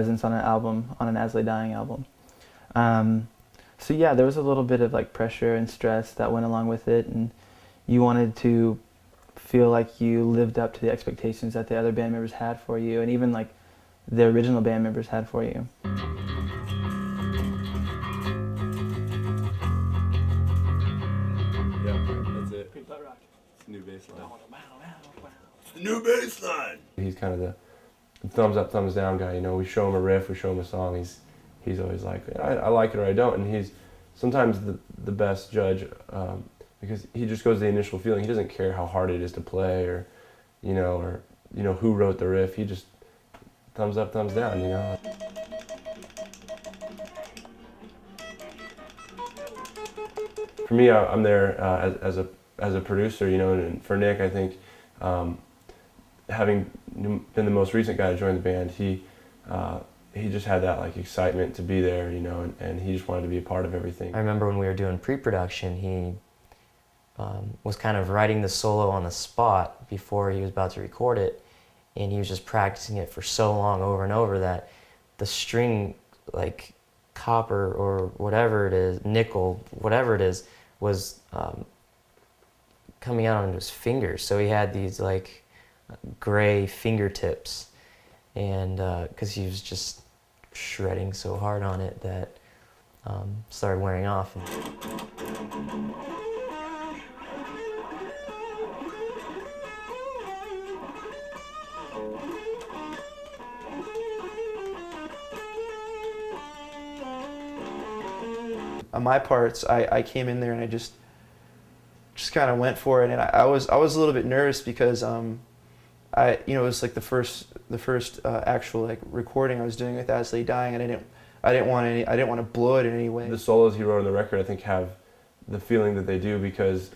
presence on an album, on an As Lay Dying album. So yeah, there was a little bit of like pressure and stress that went along with it, and you wanted to feel like you lived up to the expectations that the other band members had for you, and even like the original band members had for you. Yeah, that's it. It's the new bass line. It's the new bass line! He's kind of the thumbs up, thumbs down guy, you know. We show him a riff, we show him a song, he's always like, I like it or I don't, and he's sometimes the best judge because he just goes the initial feeling. He doesn't care how hard it is to play or who wrote the riff. He just thumbs up, thumbs down, you know. For me, I'm there as a producer, you know, and for Nick, I think having been the most recent guy to join the band, he just had that like excitement to be there, you know, and he just wanted to be a part of everything. I remember when we were doing pre-production, he was kind of writing the solo on the spot before he was about to record it, and he was just practicing it for so long over and over that the string, like copper or whatever it is, nickel, whatever it is, was coming out on his fingers. So he had these like gray fingertips, and because he was just shredding so hard on it that started wearing off. On my parts, I came in there and I just kind of went for it, and I was a little bit nervous because it was like the first actual like recording I was doing with As Lay Dying, and I didn't want to blow it in any way. The solos he wrote on the record, I think, have the feeling that they do because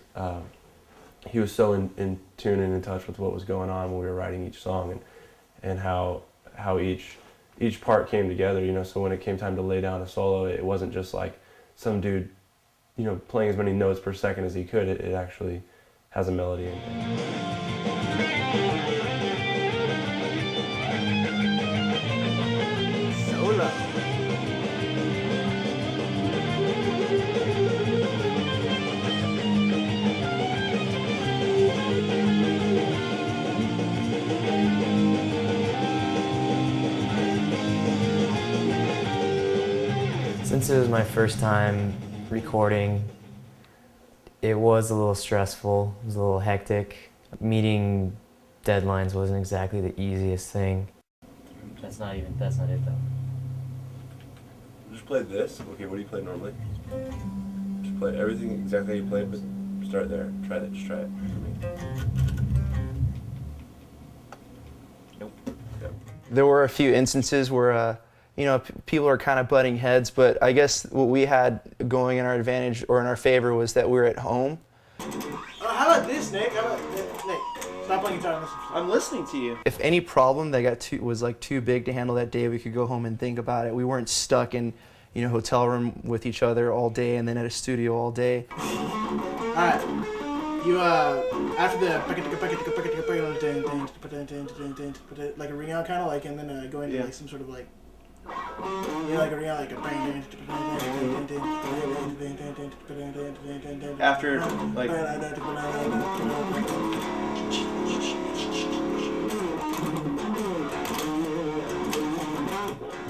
he was so in tune and in touch with what was going on when we were writing each song, and how each part came together, you know. So when it came time to lay down a solo, it wasn't just like some dude, you know, playing as many notes per second as he could. It actually has a melody in it. Solo. Since it was my first time recording, it was a little stressful, it was a little hectic. Meeting deadlines wasn't exactly the easiest thing. That's not it though. Just play this. Okay, what do you play normally? Just play everything exactly how you play, but start there. Try that, just try it. Nope. Yep. There were a few instances where people are kind of butting heads, but I guess what we had going in our advantage or in our favor was that we were at home. How about this, Nick? Nick, stop playing guitar and listen. I'm listening to you. If any problem that was too big to handle that day, we could go home and think about it. We weren't stuck in, hotel room with each other all day and then at a studio all day. All right. You after the like a ring out kind of like, and then go into like some sort of like. Like a like a After like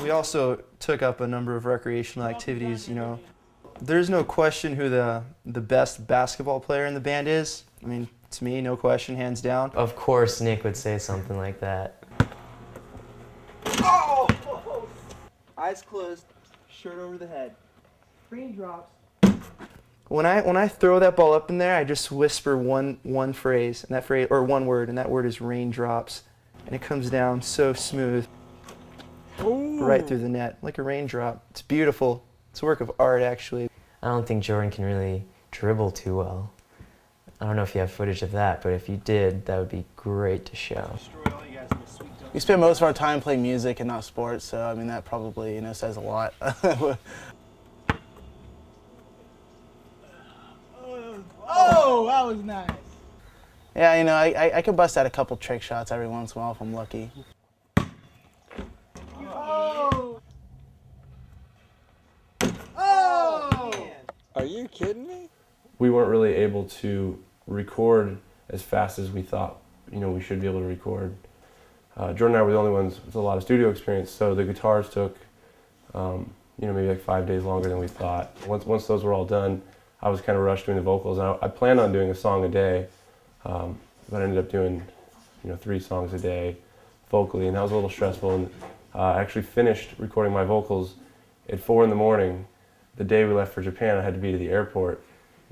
we also took up a number of recreational activities, There's no question who the best basketball player in the band is. I mean, it's me, no question, hands down. Of course Nick would say something like that. Oh! Eyes closed, shirt over the head. Raindrops. When I throw that ball up in there, I just whisper one phrase, and that phrase, or one word, and that word is raindrops, and it comes down so smooth, right through the net, like a raindrop. It's beautiful. It's a work of art, actually. I don't think Jordan can really dribble too well. I don't know if you have footage of that, but if you did, that would be great to show. We spend most of our time playing music and not sports, so I mean that probably says a lot. Oh, that was nice. Yeah, I could bust out a couple trick shots every once in a while if I'm lucky. Oh. Are you kidding me? We weren't really able to record as fast as we thought, we should be able to record. Jordan and I were the only ones with a lot of studio experience, so the guitars took, maybe like 5 days longer than we thought. Once those were all done, I was kind of rushed doing the vocals. And I planned on doing a song a day, but I ended up doing, 3 songs a day vocally, and that was a little stressful. And I actually finished recording my vocals at 4 in the morning. The day we left for Japan, I had to be to the airport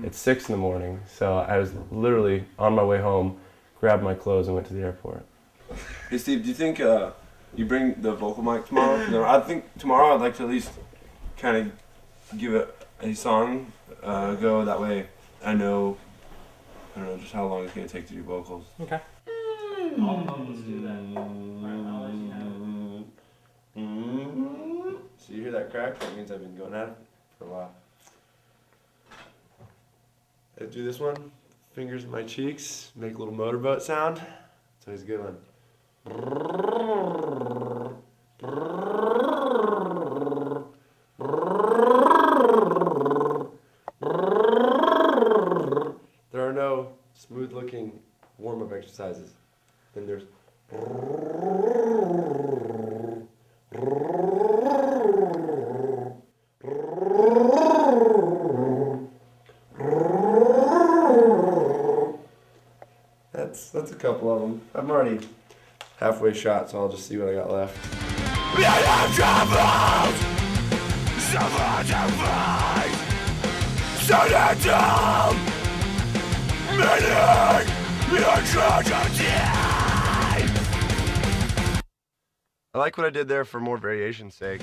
at 6 in the morning. So I was literally on my way home, grabbed my clothes and went to the airport. Hey Steve, do you think you bring the vocal mic tomorrow? No, I think tomorrow I'd like to at least kind of give a song a go. That way I don't know just how long it's going to take to do vocals. Okay. Let's do that. I'll let you have it. So you hear that crack? That means I've been going at it for a while. I do this one, fingers in my cheeks, make a little motorboat sound. It's always a good one. There are no smooth-looking warm-up exercises. Then there's that's a couple of them. I'm already halfway shot, so I'll just see what I got left. I like what I did there for more variation's sake.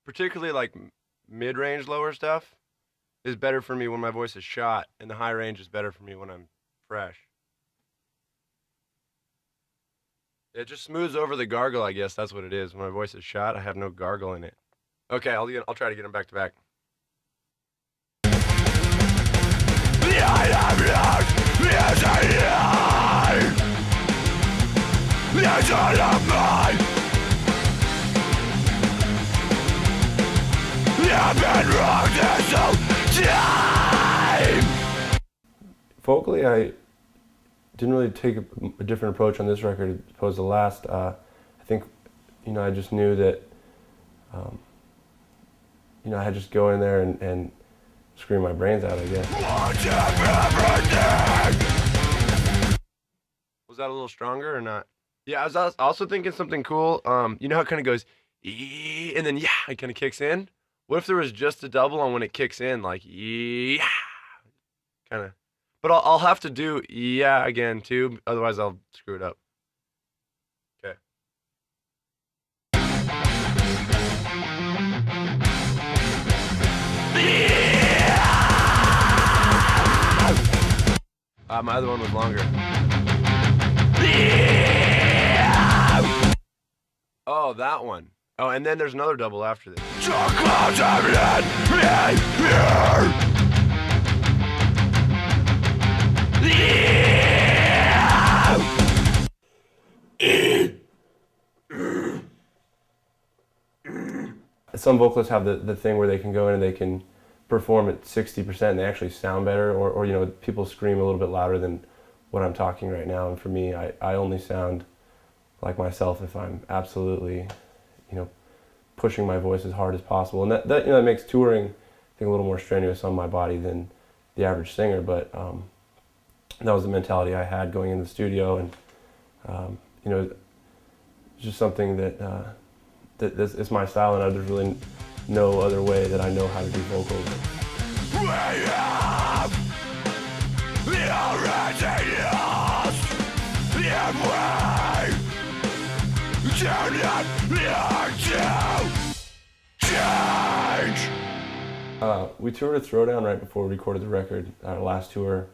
Particularly like mid-range lower stuff is better for me when my voice is shot, and the high range is better for me when I'm fresh. It just smooths over the gargle, I guess that's what it is. When my voice is shot, I have no gargle in it. Okay, I'll try to get them back to back. Vocally, I didn't really take a different approach on this record as opposed to the last. I think, I just knew that, I had to just go in there and scream my brains out, I guess. Was that a little stronger or not? Yeah, I was also thinking something cool. You know how it kind of goes, ee, and then yeah, it kind of kicks in? What if there was just a double on when it kicks in, like yeah, kind of. But I'll have to do yeah again too, otherwise I'll screw it up. Okay. My other one was longer. Oh, that one. Oh, and then there's another double after this. Some vocalists have the thing where they can go in and they can perform at 60% and they actually sound better, or people scream a little bit louder than what I'm talking right now. And for me, I only sound like myself if I'm absolutely, pushing my voice as hard as possible. And that makes touring, I think, a little more strenuous on my body than the average singer. But that was the mentality I had going into the studio, and it's just something that this is my style, and there's really no other way that I know how to do vocals. We toured a Throwdown right before we recorded the record, our last tour,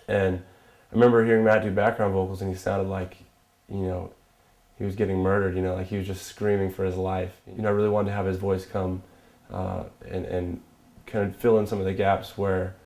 and I remember hearing Matt do background vocals, and he sounded like, he was getting murdered, like he was just screaming for his life. I really wanted to have his voice come and kind of fill in some of the gaps where